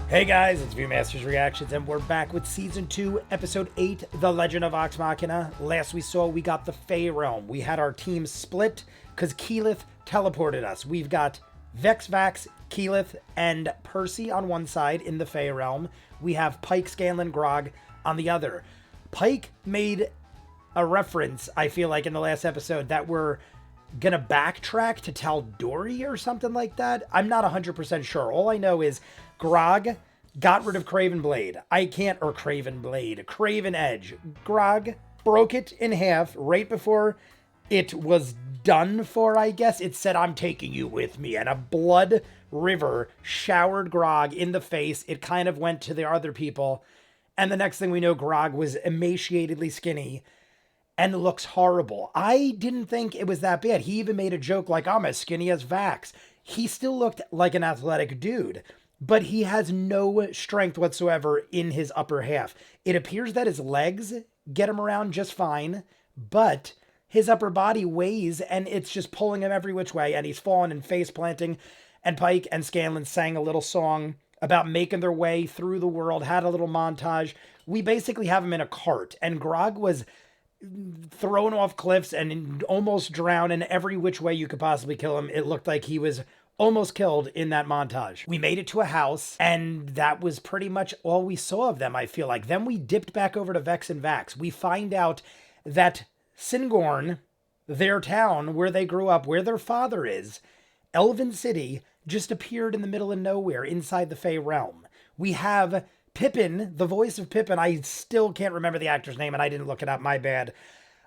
Hey guys, it's Viewmasters Reactions, and we're back with Season 2, Episode 8, The Legend of Vox Machina. Last we saw, we got the Fey Realm. We had our team split, because Keyleth teleported us. We've got Vex, Vax, Keyleth, and Percy on one side in the Fey Realm. We have Pike, Scanlan, Grog on the other. Pike made a reference, I feel like, in the last episode, that we're gonna backtrack to Tal'dorei or something like that. I'm not 100% sure. All I know is Grog got rid of Craven Edge. Grog broke it in half right before it was done for, I guess. It said, "I'm taking you with me," and a blood river showered Grog in the face. It kind of went to the other people, and the next thing we know, Grog was emaciatedly skinny and looks horrible. I didn't think it was that bad. He even made a joke like, "I'm as skinny as Vax." He still looked like an athletic dude, but he has no strength whatsoever in his upper half. It appears that his legs get him around just fine, but his upper body weighs, and it's just pulling him every which way, and he's falling and face planting. And Pike and Scanlan sang a little song about making their way through the world, had a little montage. We basically have him in a cart, and Grog was thrown off cliffs and almost drowned in every which way you could possibly kill him. It looked like he was almost killed in that montage. We made it to a house, and that was pretty much all we saw of them, I feel like. Then we dipped back over to Vex and Vax. We find out that Singorn, their town, where they grew up, where their father is, Elven City, just appeared in the middle of nowhere inside the Fey Realm. We have Pippin, the voice of Pippin. I still can't remember the actor's name, and I didn't look it up, my bad.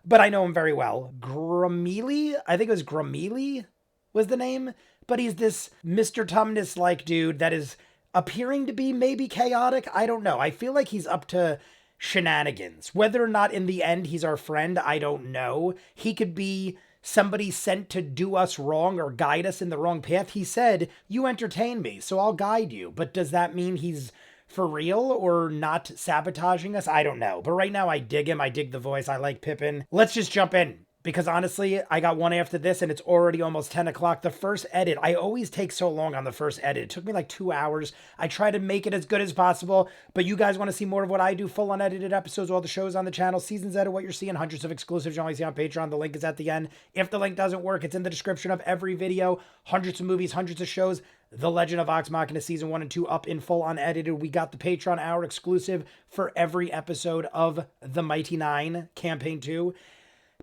But I know him very well. Gramili? I think it was Gramili was the name. But he's this Mr. Tumnus-like dude that is appearing to be maybe chaotic. I don't know. I feel like he's up to shenanigans. Whether or not in the end he's our friend, I don't know. He could be somebody sent to do us wrong or guide us in the wrong path. He said, "You entertain me, so I'll guide you." But does that mean he's for real or not sabotaging us? I don't know. But right now I dig him. I dig the voice. I like Pippin. Let's just jump in, because honestly, I got one after this and it's already almost 10 o'clock. The first edit, I always take so long on the first edit. It took me like 2 hours. I try to make it as good as possible, but you guys want to see more of what I do, full unedited episodes, all the shows on the channel, seasons edit, what you're seeing, hundreds of exclusives you only see on Patreon. The link is at the end. If the link doesn't work, it's in the description of every video. Hundreds of movies, hundreds of shows. The Legend of Vox Machina Season 1 and 2 up in full unedited. We got the Patreon hour exclusive for every episode of The Mighty Nine, Campaign 2.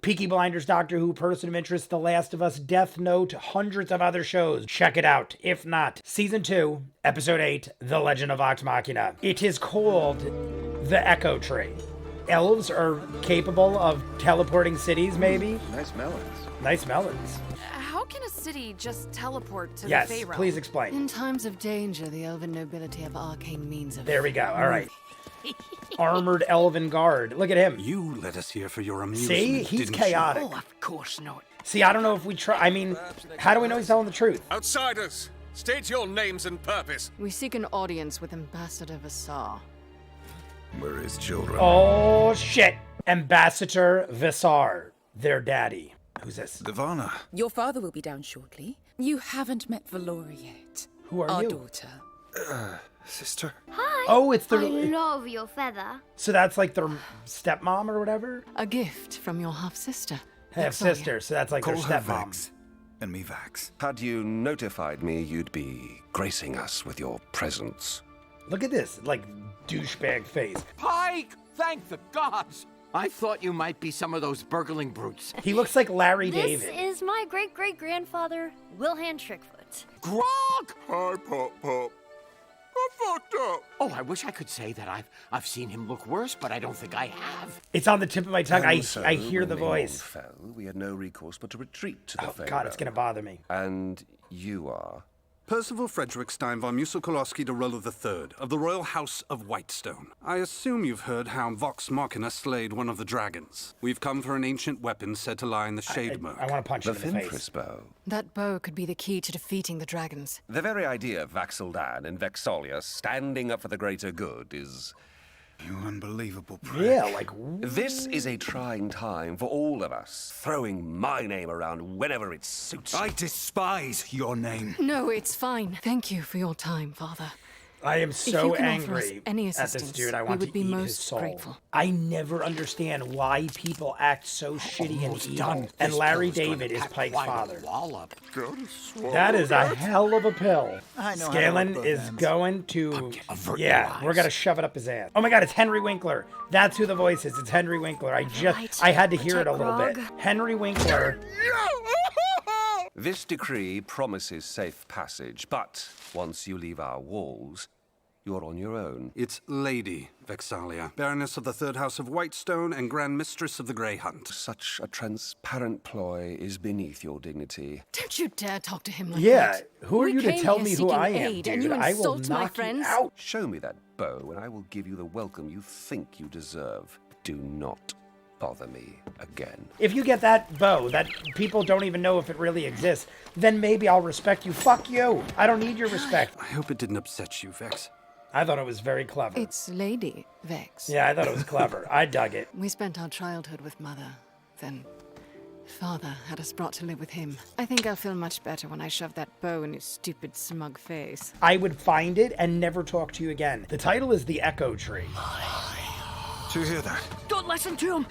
Peaky Blinders, Doctor Who, Person of Interest, The Last of Us, Death Note, hundreds of other shows. Check it out. If not, Season 2, Episode 8, The Legend of Vox Machina. It is called the Echo Tree. Elves are capable of teleporting cities, maybe? Nice melons. Nice melons. How can a city just teleport to Yes, the Fey Realm? please explain. In times of danger, the elven nobility have arcane means of... There we go. All right. Armored elven guard. Look at him. You led us here for your amusement. See? He's didn't chaotic. Oh, of course not. See, I don't know if we try. I mean, how do we know he's telling the truth? Outsiders, state your names and purpose. We seek an audience with Ambassador Visar. We're his children. Oh, shit. Ambassador Visar, their daddy. Who's this? Divana. Your father will be down shortly. You haven't met Valora yet. Who are Our you? daughter. Sister. Hi. Oh, it's their... I love your feather. So that's like their stepmom or whatever? A gift from your half-sister. Half-sister, so that's like Call their her stepmom. Vax. And me Vax. Had you notified me you'd be gracing us with your presence? Look at this, like, douchebag face. Pike! Thank the gods! I thought you might be some of those burgling brutes. He looks like Larry This David. is my great-great-grandfather, Wilhan Trickfoot. Grog! Hi, Pop Pop. I fucked up. Oh, I wish I could say that I've seen him look worse, but I don't think I have. It's on the tip of my tongue. And so, I hear when the voice. fell, we had no recourse but to retreat to the Oh, Fey God, it's Realm. going to bother me. And you are? Percival Frederickstein von Musilkolowski de Rolo III of the Royal House of Whitestone. I assume you've heard how Vox Machina slayed one of the dragons. We've come for an ancient weapon said to lie in the Shade Merc. I want to punch The him in the face. Fimfris bow. That bow could be the key to defeating the dragons. The very idea of Vax'ildan and Vex'olia standing up for the greater good is... You unbelievable prick. Yeah, like... This is a trying time for all of us, throwing my name around whenever it suits. I despise your name. No, it's fine. Thank you for your time, Father. I am so you can offer us angry any at this assistance, dude. I we want would to be eat his most soul. grateful. I never understand why people act so shitty and Almost evil. done. And This Larry pill is going David to is pack Pike's quite a father. wallop. That is a hell of a pill. I know how to Scanlan work both is ends. going to... avert your Yeah, eyes. we're going to shove it up his ass. Oh my god, it's Henry Winkler. That's who the voice is. It's Henry Winkler. Right. I had to hear it a Protect little bit. Grog. Henry Winkler. This decree promises safe passage, but once you leave our walls, you're on your own. It's Lady Vexalia, Baroness of the Third House of Whitestone and Grand Mistress of the Grey Hunt. Such a transparent ploy is beneath your dignity. Don't you dare talk to him like Yeah, that. who are We you to came tell here me who seeking I am, aid, dude? and you I will insult my knock you friends? out. Show me that bow, and I will give you the welcome you think you deserve. Do not bother me again. If you get that bow that people don't even know if it really exists, then maybe I'll respect you. Fuck you. I don't need your respect. I hope it didn't upset you, Vex. I thought it was very clever. It's Lady Vex. Yeah, I thought it was clever. I dug it. We spent our childhood with Mother. Then Father had us brought to live with him. I think I'll feel much better when I shove that bow in his stupid, smug face. I would find it and never talk to you again. The title is The Echo Tree. Do you hear that? Don't listen to him.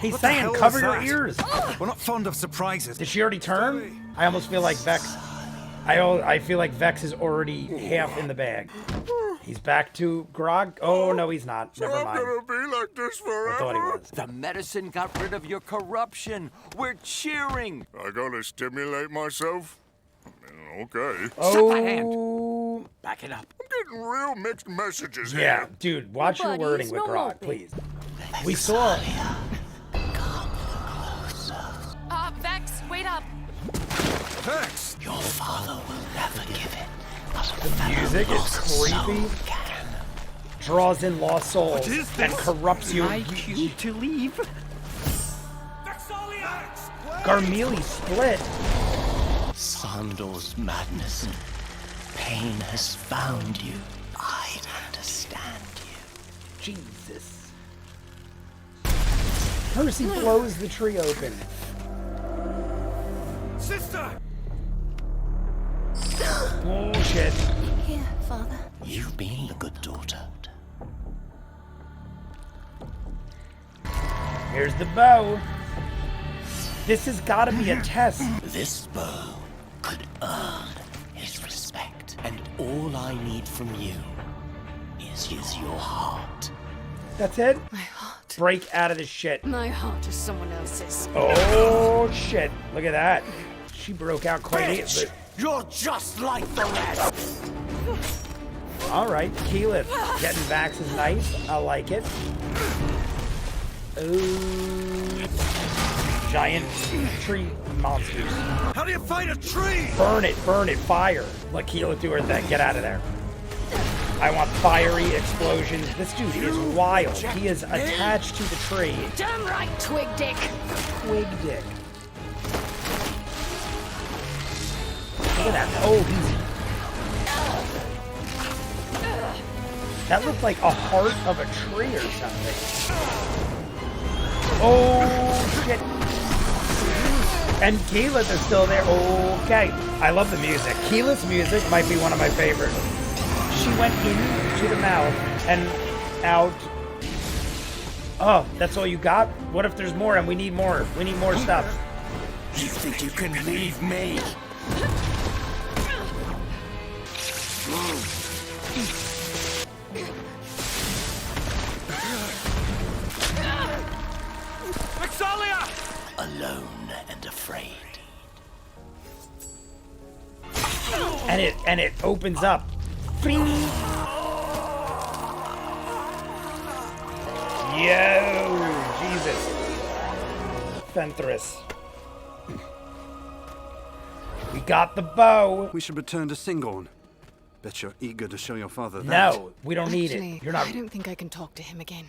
He's What the saying, hell cover was your that? ears. We're not fond of surprises. Did she already turn? I almost feel like Vex. I feel like Vex is already half in the bag. He's back to Grog. Oh, no, he's not. Never mind. be like this forever. I thought he was. The medicine got rid of your corruption. We're cheering. I gotta stimulate myself? Okay. Stop my hand. Oh, Back it up. I'm getting real mixed messages yeah, here. dude, watch your Buddies, wording with no Grog, moping. please. We saw... Vex, wait up. Vex! The music is creepy. Draws in lost souls is and this? corrupts you. to leave. Garmelie split. Sandor's madness. Pain has found you. I understand you. Jesus. Percy blows the tree open. Sister! Bullshit. Here, Father. You've been a good daughter. Here's the bow. This has got to be a test. This bow could earn his respect. And all I need from you is your heart. That's it? My heart. Break out of this shit. My heart is someone else's. Oh, shit. Look at that. She broke out quite easily. You're just like the rest! All right, Keyleth. Getting Vax's knife. I like it. Ooh. Giant tree monsters. How do you fight a tree? Burn it, fire. Let Keyleth do her thing. Get out of there. I want fiery explosions. This dude is wild. He is attached to the tree. Damn right, Twig Dick. Twig dick. Look at that. Oh, that looked like a heart of a tree or something. Oh, shit. And Keyleth is still there. Okay. I love the music. Keyleth's music might be one of my favorites. She went into the mouth and out. Oh, that's all you got? What if there's more and we need more? We need more stuff. You think you can leave me? Vexalia! Alone and afraid. And it opens up. Bing. Yo, Jesus. Fenthras. We got the bow. We should return to Singorn. Bet you're eager to show your father that. No, we don't need Actually, it. You're not. I don't think I can talk to him again.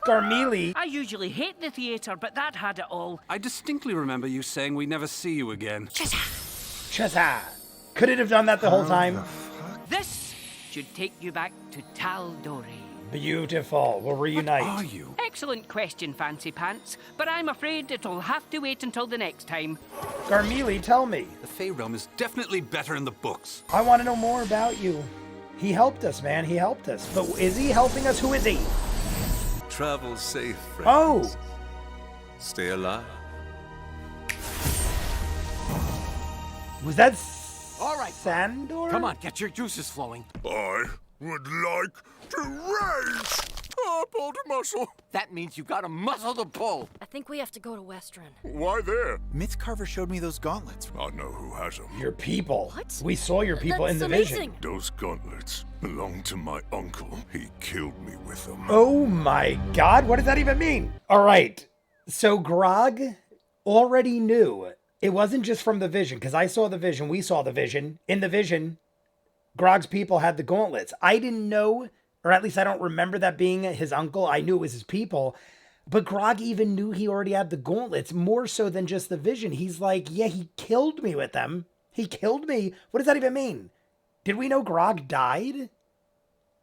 Garmelie. I usually hate the theatre, but that had it all. I distinctly remember you saying we never see you again. Chesa. Could it have done that the whole time? This should take you back to Tal'dorei. Beautiful. We'll reunite. What are you? Excellent question, Fancy Pants, but I'm afraid it'll have to wait until the next time. Garmelie, tell me. The Fey realm is definitely better in the books. I want to know more about you. He helped us, man. He helped us. But is he helping us? Who is he? Travel safe, friends. Oh! Stay alive. Was that All right, Sandor? Come on, get your juices flowing. I would like to rage. I pulled a muscle. That means you got a muscle to pull. I think we have to go to Western. Why there? Myth Carver showed me those gauntlets. I know who has them. Your people. What? We saw your people in That's the vision. amazing. Those gauntlets belong to my uncle. He killed me with them. Oh my god, what does that even mean? All right, so Grog already knew. It wasn't just from the vision, because I saw the vision, we saw the vision. In the vision, Grog's people had the gauntlets. I didn't know, or at least I don't remember that being his uncle. I knew it was his people. But Grog even knew he already had the gauntlets, more so than just the vision. He's like, yeah, he killed me with them. He killed me. What does that even mean? Did we know Grog died?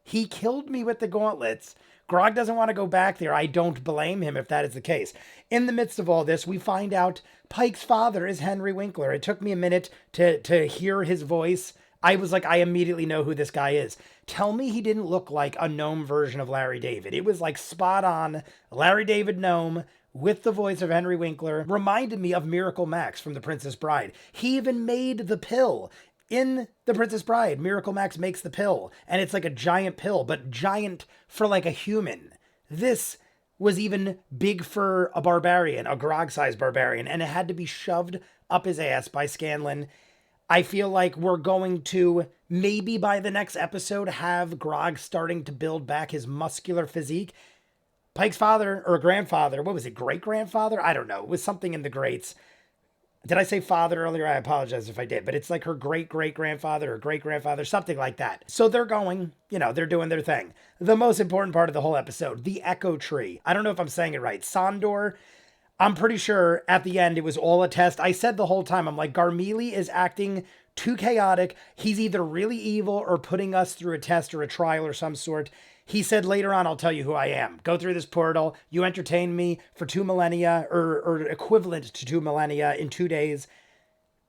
He killed me with the gauntlets. Grog doesn't want to go back there. I don't blame him if that is the case. In the midst of all this, we find out Pike's father is Henry Winkler. It took me a minute to hear his voice. I was like, I immediately know who this guy is. Tell me he didn't look like a gnome version of Larry David. It was like spot on. Larry David gnome with the voice of Henry Winkler. Reminded me of Miracle Max from The Princess Bride. He even made the pill. In The Princess Bride, Miracle Max makes the pill, and it's like a giant pill, but giant for like a human. This was even big for a barbarian, a Grog-sized barbarian, and it had to be shoved up his ass by Scanlan. I feel like we're going to, maybe by the next episode, have Grog starting to build back his muscular physique. Pike's father, or grandfather, what was it, great-grandfather? I don't know. It was something in the greats. Did I say father earlier? I apologize if I did, but it's like her great-great-grandfather or great-grandfather, something like that. So they're going, they're doing their thing. The most important part of the whole episode, the Echo Tree. I don't know if I'm saying it right. Sandor, I'm pretty sure at the end it was all a test. I said the whole time, I'm like, Garmelie is acting too chaotic. He's either really evil or putting us through a test or a trial or some sort. He said, later on, I'll tell you who I am. Go through this portal. You entertain me for 2 millennia, or equivalent to 2 millennia in 2 days.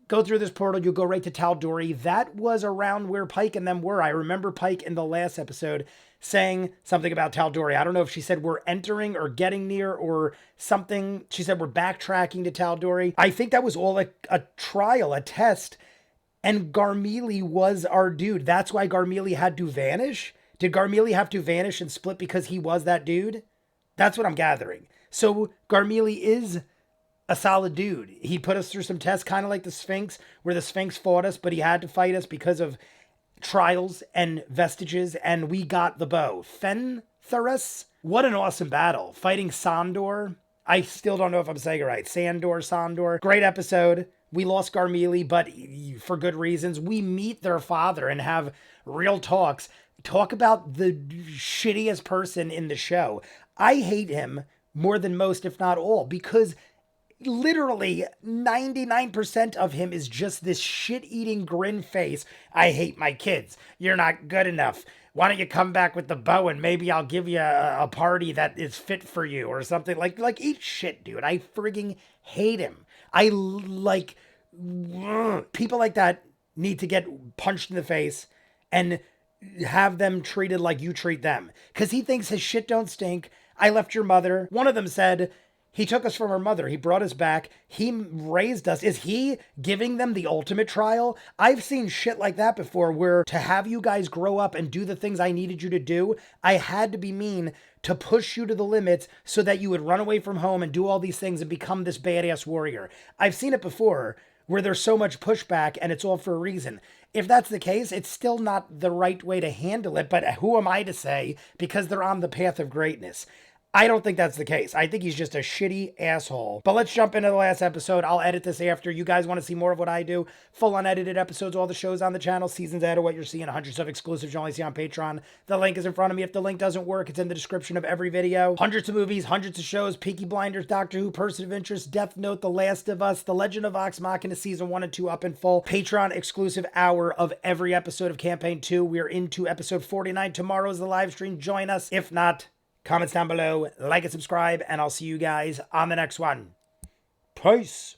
Go through this portal. You'll go right to Tal'dorei. That was around where Pike and them were. I remember Pike in the last episode saying something about Tal'dorei. I don't know if she said we're entering or getting near or something. She said we're backtracking to Tal'dorei. I think that was all a trial, a test. And Garmelie was our dude. That's why Garmelie had to vanish. Did Garmelie have to vanish and split because he was that dude? That's what I'm gathering. So Garmelie is a solid dude. He put us through some tests, kind of like the Sphinx, where the Sphinx fought us, but he had to fight us because of trials and vestiges, and we got the bow. Fenthorus? What an awesome battle. Fighting Sandor. I still don't know if I'm saying it right. Sandor. Great episode. We lost Garmelie, but for good reasons. We meet their father and have real talks. Talk about the shittiest person in the show. I hate him more than most, if not all, because literally 99% of him is just this shit-eating grin face. I hate my kids. You're not good enough. Why don't you come back with the bow and maybe I'll give you a party that is fit for you or something. Like eat shit, dude. I frigging hate him. People like that need to get punched in the face and have them treated like you treat them. Because he thinks his shit don't stink. I left your mother. One of them said, he took us from our mother. He brought us back. He raised us. Is he giving them the ultimate trial? I've seen shit like that before, where to have you guys grow up and do the things I needed you to do, I had to be mean to push you to the limits so that you would run away from home and do all these things and become this badass warrior. I've seen it before, where there's so much pushback and it's all for a reason. If that's the case, it's still not the right way to handle it, but who am I to say, because they're on the path of greatness. I don't think that's the case. I think he's just a shitty asshole. But let's jump into the last episode. I'll edit this after. You guys want to see more of what I do? Full unedited episodes, all the shows on the channel, seasons added, what you're seeing, hundreds of exclusives you only see on Patreon. The link is in front of me. If the link doesn't work, it's in the description of every video. Hundreds of movies, hundreds of shows, Peaky Blinders, Doctor Who, Person of Interest, Death Note, The Last of Us, The Legend of Vox Machina Season 1 and 2 up in full. Patreon exclusive hour of every episode of Campaign 2. We're into episode 49. Tomorrow is the live stream. Join us. If not, comments down below, like and subscribe, and I'll see you guys on the next one. Peace.